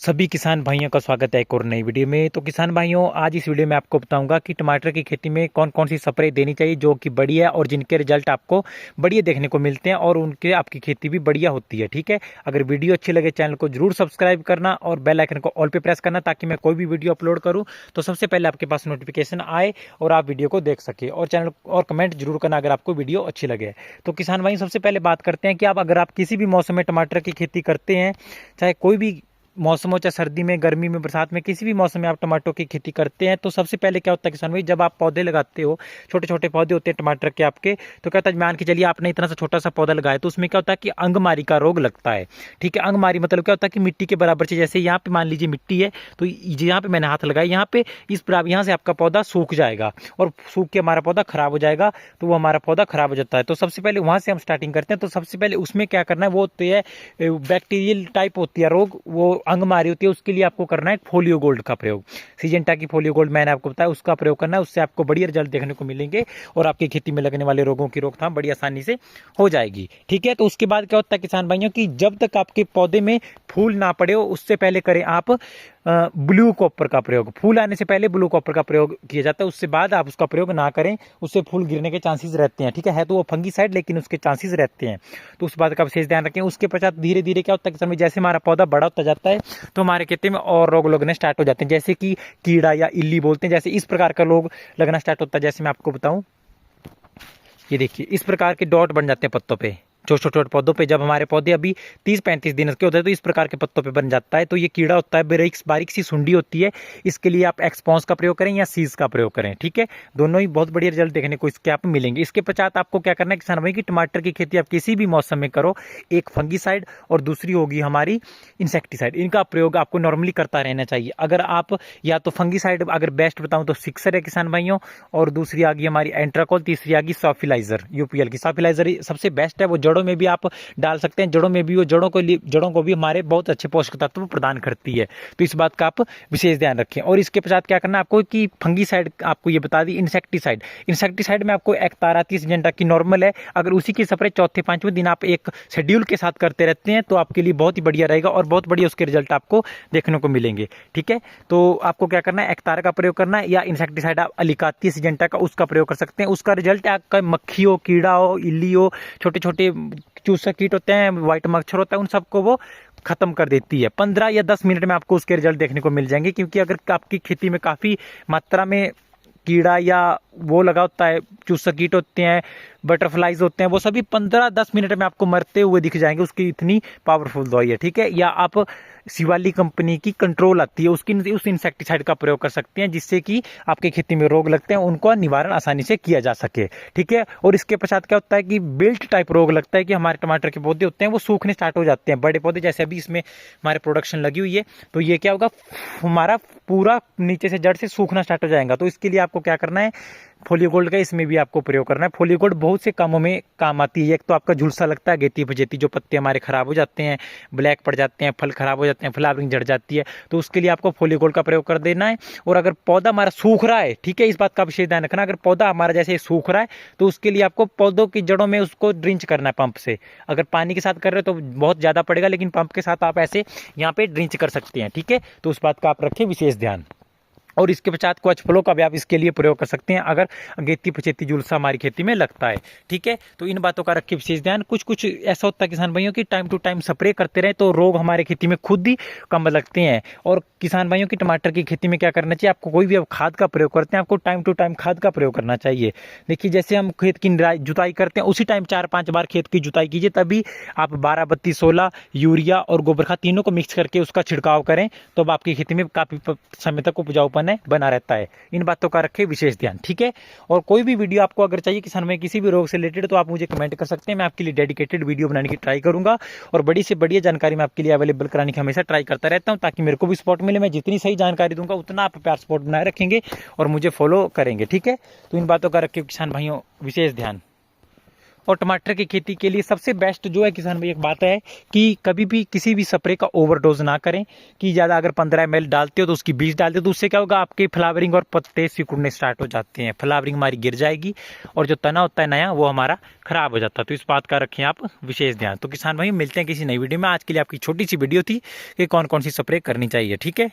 सभी किसान भाइयों का स्वागत है एक और नई वीडियो में। तो किसान भाइयों, आज इस वीडियो में आपको बताऊंगा कि टमाटर की खेती में कौन कौन सी स्प्रे देनी चाहिए जो कि बढ़िया है और जिनके रिजल्ट आपको बढ़िया देखने को मिलते हैं और उनके आपकी खेती भी बढ़िया होती है। ठीक है, अगर वीडियो अच्छी लगे चैनल को जरूर सब्सक्राइब करना और बेल आइकन को ऑल पे प्रेस करना ताकि मैं कोई भी वीडियो अपलोड करूँ तो सबसे पहले आपके पास नोटिफिकेशन आए और आप वीडियो को देख सके। और चैनल और कमेंट जरूर करना अगर आपको वीडियो अच्छी लगे। तो किसान भाई, सबसे पहले बात करते हैं कि अगर आप किसी भी मौसम में टमाटर की खेती करते हैं, चाहे कोई भी मौसम हो, चाहे सर्दी में, गर्मी में, बरसात में, किसी भी मौसम में आप टमाटरों की खेती करते हैं, तो सबसे पहले क्या होता है किसान भाई, जब आप पौधे लगाते हो, छोटे छोटे पौधे होते हैं टमाटर के आपके, तो क्या होता है, मान के चलिए आपने इतना सा छोटा सा पौधा लगाया तो उसमें क्या होता है कि अंगमारी का रोग लगता है। ठीक है, अंगमारी मतलब क्या होता है कि मिट्टी के बराबर से, जैसे यहाँ पे मान लीजिए मिट्टी है तो यहाँ पे मैंने हाथ लगाया, यहाँ पे इस बराबर, यहाँ से आपका पौधा सूख जाएगा और सूख के हमारा पौधा खराब हो जाएगा, तो वो हमारा पौधा खराब हो जाता है। तो सबसे पहले वहां से हम स्टार्टिंग करते हैं। तो सबसे पहले उसमें क्या करना है, वो होती है बैक्टीरियल टाइप होती है रोग, वो अंगमारी होती है। उसके लिए आपको करना है फोलियो गोल्ड का प्रयोग। सिजेंटा की फोलियो गोल्ड मैंने आपको बताया, उसका प्रयोग करना है। उससे आपको बढ़िया रिजल्ट देखने को मिलेंगे और आपकी खेती में लगने वाले रोगों की रोकथाम बड़ी आसानी से हो जाएगी। ठीक है, तो उसके बाद क्या होता है किसान भाइयों की, जब तक आपके पौधे में फूल ना पड़े हो उससे पहले करें आप ब्लू कॉपर का प्रयोग। फूल आने से पहले ब्लू कॉपर का प्रयोग किया जाता है, उससे बाद आप उसका प्रयोग ना करें, उससे फूल गिरने के चांसेस रहते हैं। ठीक है तो वो फंगीसाइड लेकिन उसके चांसेस रहते हैं, तो उस बात का विशेष ध्यान रखें। उसके पश्चात धीरे धीरे क्या होता है किसान, जैसे हमारा पौधा बड़ा होता जाता है तो हमारे खेती में और रोग लगने स्टार्ट हो जाते हैं, जैसे कि कीड़ा या इल्ली बोलते हैं, जैसे इस प्रकार का रोग लगना स्टार्ट होता है। जैसे मैं आपको बताऊं, ये देखिए इस प्रकार के डॉट बन जाते हैं पत्तों पे, छोटे छोटे पौधों पे। जब हमारे पौधे अभी 30-35 दिन के होते हैं तो इस प्रकार के पत्तों पे बन जाता है। तो ये कीड़ा होता है, बारीक बारीक सी सुंडी होती है। इसके लिए आप एक्सपॉन्स का प्रयोग करें या सीज का प्रयोग करें। ठीक है, दोनों ही बहुत बढ़िया रिजल्ट देखने को इसके आप मिलेंगे। इसके पश्चात आपको क्या करना है किसान भाई की, टमाटर की खेती आप किसी भी मौसम में करो, एक फंगीसाइड और दूसरी होगी हमारी इंसेक्टिसाइड, इनका प्रयोग आपको नॉर्मली करता रहना चाहिए। अगर आप या तो फंगीसाइड अगर बेस्ट बताऊं तो सिक्सर है किसान भाइयों, और दूसरी आ गई हमारी एंट्राकोल, तीसरी आ गई सॉफिलाइजर, यूपीएल की सॉफिलाइजर सबसे बेस्ट है। वो जड़ों में भी आप डाल सकते हैं, जड़ों में भी वो जड़ों को भी हमारे बहुत अच्छे पोषक तत्व प्रदान करती है। तो इस बात का आप विशेष ध्यान रखें। और इसके पश्चात क्या करना है आपको कि फंगीसाइड आपको ये बता दी, इंसेक्टिसाइड में आपको एक्तारा 30 सिजेंटा की नॉर्मल है, अगर उसी की स्प्रे चौथे पांचवें दिन आप एक शेड्यूल के साथ करते रहते हैं तो आपके लिए बहुत ही बढ़िया रहेगा और बहुत बढ़िया उसके रिजल्ट आपको देखने को मिलेंगे। ठीक है, तो आपको क्या करना है, एक्तारा का प्रयोग करना है या इंसेक्टिसाइड आप अलिकाती सिजेंटा का उसका प्रयोग कर सकते हैं। उसका रिजल्ट आपका मक्खी हो, कीड़ा हो, इल्ली हो, छोटे छोटे चूसा कीट होते हैं, व्हाइट मच्छर होता है, उन सबको वो खत्म कर देती है। 15 या 10 मिनट में आपको उसके रिजल्ट देखने को मिल जाएंगे। क्योंकि अगर आपकी खेती में काफी मात्रा में कीड़ा या वो लगा होता है, चूसा कीट होते हैं, बटरफ्लाइज होते हैं, वो सभी 15-10 मिनट में आपको मरते हुए दिख जाएंगे। उसकी इतनी पावरफुल दवाई है। ठीक है, या आप शिवाली कंपनी की कंट्रोल आती है, उस इंसेक्टिसाइड का प्रयोग कर सकते हैं, जिससे कि आपके खेती में रोग लगते हैं उनको निवारण आसानी से किया जा सके। ठीक है, और इसके पश्चात क्या होता है कि बिल्ट टाइप रोग लगता है कि हमारे टमाटर के पौधे होते हैं वो सूखने स्टार्ट हो जाते हैं, बड़े पौधे, जैसे अभी इसमें हमारे प्रोडक्शन लगी हुई है, तो ये क्या होगा, हमारा पूरा नीचे से जड़ से सूखना स्टार्ट हो जाएगा। तो इसके लिए आपको क्या करना है, फोलियो गोल्ड का इसमें भी आपको प्रयोग करना है। फोलियो गोल्ड बहुत से कामों में काम आती है। एक तो आपका झुलसा लगता है, गेती फजेती, जो पत्ते हमारे खराब हो जाते हैं, ब्लैक पड़ जाते हैं, फल खराब हो जाते हैं, फ्लावरिंग झड़ जाती है, तो उसके लिए आपको फोलियो गोल्ड का प्रयोग कर देना है। और अगर पौधा हमारा सूख रहा है, ठीक है, इस बात का विशेष ध्यान रखना, अगर पौधा हमारा जैसे सूख रहा है तो उसके लिए आपको पौधों की जड़ों में उसको ड्रिंच करना है पंप से। अगर पानी के साथ कर रहे हो तो बहुत ज्यादा पड़ेगा, लेकिन पंप के साथ आप ऐसे यहाँ पे ड्रिंच कर सकते हैं। ठीक है, तो उस बात का आप रखें विशेष ध्यान। और इसके पश्चात कुछ फलों का भी आप इसके लिए प्रयोग कर सकते हैं अगर अगेती पचेती झुलसा हमारी खेती में लगता है। ठीक है, तो इन बातों का रखिए विशेष ध्यान। कुछ ऐसा होता है किसान भाइयों की, टाइम टू टाइम स्प्रे करते रहे तो रोग हमारे खेती में खुद ही कम लगते हैं। और किसान भाइयों की टमाटर की खेती में क्या करना चाहिए, आपको कोई भी आप खाद का प्रयोग करते हैं, आपको टाइम टू टाइम खाद का प्रयोग करना चाहिए। देखिए, जैसे हम खेत की जुताई करते हैं उसी टाइम 4-5 बार खेत की जुताई कीजिए, तभी आप 12-32-16 यूरिया और गोबर खाद तीनों को मिक्स करके उसका छिड़काव करें, तो आपकी खेती में काफी समय तक उपजाऊपन बना रहता है। इन बातों का रखें विशेष ध्यान। ठीक है, और कोई भी वीडियो आपको अगर चाहिए किसान में किसी भी रोग से रिलेटेड, तो आप मुझे कमेंट कर सकते हैं, मैं आपके लिए डेडिकेटेड वीडियो बनाने की ट्राई करूंगा और बड़ी से बढ़िया जानकारी मैं आपके लिए अवेलेबल कराने की हमेशा ट्राई करता रहता हूं, ताकि मेरे को भी सपोर्ट मिले। मैं जितनी सही जानकारी दूंगा उतना आप प्यार सपोर्ट बनाए रखेंगे और मुझे फॉलो करेंगे। ठीक है, तो इन बातों का रखें किसान भाइयों विशेष ध्यान। और टमाटर की खेती के लिए सबसे बेस्ट जो है किसान भाई एक बात है कि कभी भी किसी भी स्प्रे का ओवरडोज ना करें, कि ज़्यादा अगर 15 ml डालते हो तो उसकी 20 डालते हो, तो उससे क्या होगा, आपके फ्लावरिंग और पत्ते सिकुड़ने स्टार्ट हो जाते हैं, फ्लावरिंग हमारी गिर जाएगी और जो तना होता है नया वो हमारा खराब हो जाता है। तो इस बात का रखें आप विशेष ध्यान। तो किसान भाई मिलते हैं किसी नई वीडियो में। आज के लिए आपकी छोटी सी वीडियो थी कि कौन कौन सी स्प्रे करनी चाहिए। ठीक है।